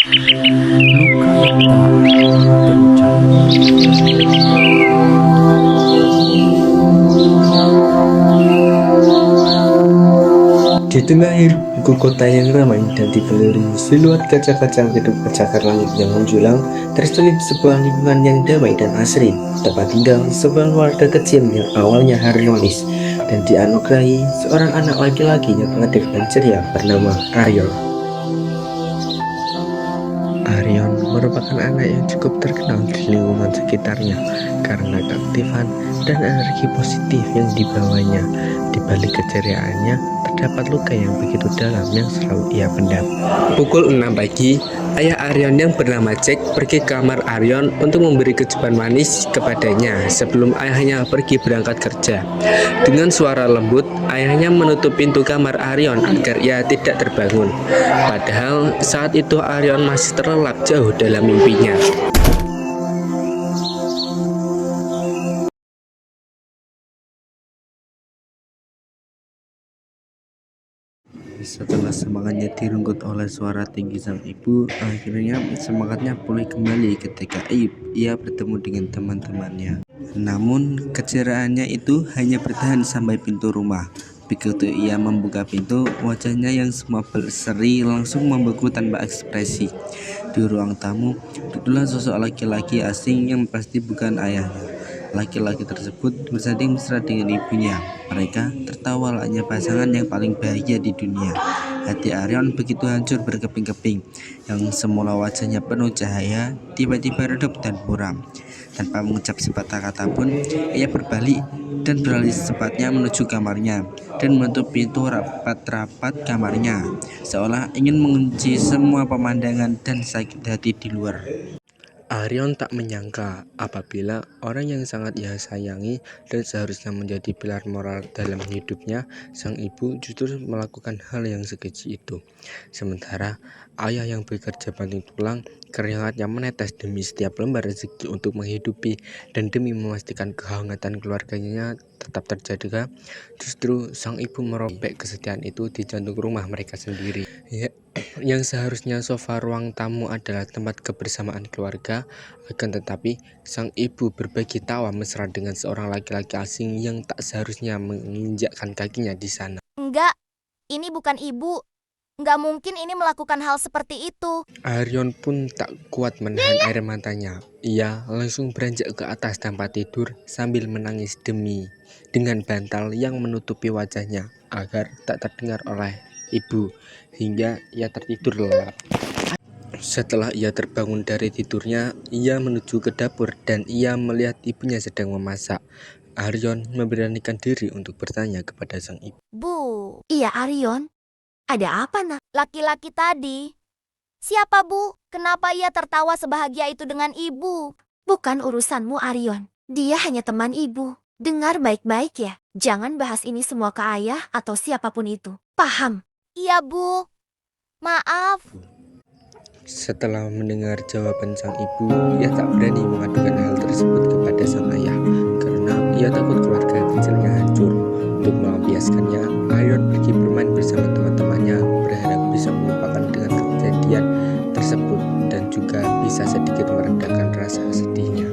Luka yang tak terucap. Di tengah hiruk kota yang ramai dan dikelilingi siluet kaca-kaca gedung pencakar langit yang menjulang, terselip sebuah lingkungan yang damai dan asri. Tempat tinggal sebuah keluarga kecil yang awalnya harmonis dan dianugerahi seorang anak laki-laki yang kreatif dan ceria bernama Aryon. Aryon merupakan anak yang cukup terkenal di lingkungan sekitarnya karena keaktifan dan energi positif yang dibawanya. Di balik keceriaannya, terdapat luka yang begitu dalam yang selalu ia pendam. Pukul 6 pagi, ayah Aryon yang bernama Jack pergi ke kamar Aryon untuk memberi kejutan manis kepadanya sebelum ayahnya pergi berangkat kerja. Dengan suara lembut, ayahnya menutup pintu kamar Aryon agar ia tidak terbangun. Padahal saat itu Aryon masih terlelap jauh dalam mimpinya. Setelah semangatnya direnggut oleh suara tinggi sang ibu, akhirnya semangatnya pulih kembali ketika ia bertemu dengan teman-temannya. Namun keceriaannya itu hanya bertahan sampai pintu rumah. Begitu ia membuka pintu, wajahnya yang semua berseri langsung membeku tanpa ekspresi. Di ruang tamu, duduklah sosok laki-laki asing yang pasti bukan ayahnya. Laki-laki tersebut bersanding mesra dengan ibunya. Mereka tertawa layaknya pasangan yang paling bahagia di dunia. Hati Aryon begitu hancur berkeping-keping. Yang semula wajahnya penuh cahaya, tiba-tiba redup dan buram. Tanpa mengucap sepatah kata pun, ia berbalik dan beralih secepatnya menuju kamarnya dan menutup pintu rapat-rapat kamarnya, seolah ingin mengunci semua pemandangan dan sakit hati di luar. Aryon tak menyangka apabila orang yang sangat ia sayangi dan seharusnya menjadi pilar moral dalam hidupnya, sang ibu justru melakukan hal yang sekeji itu. Sementara ayah yang bekerja banting tulang, keringatnya menetes demi setiap lembar rezeki untuk menghidupi dan demi memastikan kehangatan keluarganya tetap terjaga, justru sang ibu merobek kesetiaan itu di jantung rumah mereka sendiri. Yang seharusnya sofa ruang tamu adalah tempat kebersamaan keluarga, akan tetapi sang ibu berbagi tawa mesra dengan seorang laki-laki asing yang tak seharusnya menginjakkan kakinya di sana. Enggak, ini bukan ibu. Enggak mungkin ini melakukan hal seperti itu. Aryon pun tak kuat menahan air matanya. Ia langsung beranjak ke atas tempat tidur sambil menangis dengan bantal yang menutupi wajahnya agar tak terdengar oleh ibu, hingga ia tertidur lelap. Setelah ia terbangun dari tidurnya, ia menuju ke dapur dan ia melihat ibunya sedang memasak. Aryon memberanikan diri untuk bertanya kepada sang ibu. Bu, Iya, Aryon. Ada apa, Nak? laki-laki tadi. Siapa, Bu? Kenapa ia tertawa sebahagia itu dengan ibu? Bukan urusanmu, Aryon. Dia hanya teman ibu. Dengar baik-baik ya. Jangan bahas ini semua ke ayah atau siapapun itu. Paham? Iya, Bu. Maaf. Setelah mendengar jawaban sang ibu, ia tak berani mengadukan hal tersebut kepada sang ayah karena ia takut keluarga kecilnya hancur. Untuk melampiaskannya, Aryon pergi bermain bersama teman-temannya, berharap bisa melupakan dengan kejadian tersebut dan juga bisa sedikit meredakan rasa sedihnya.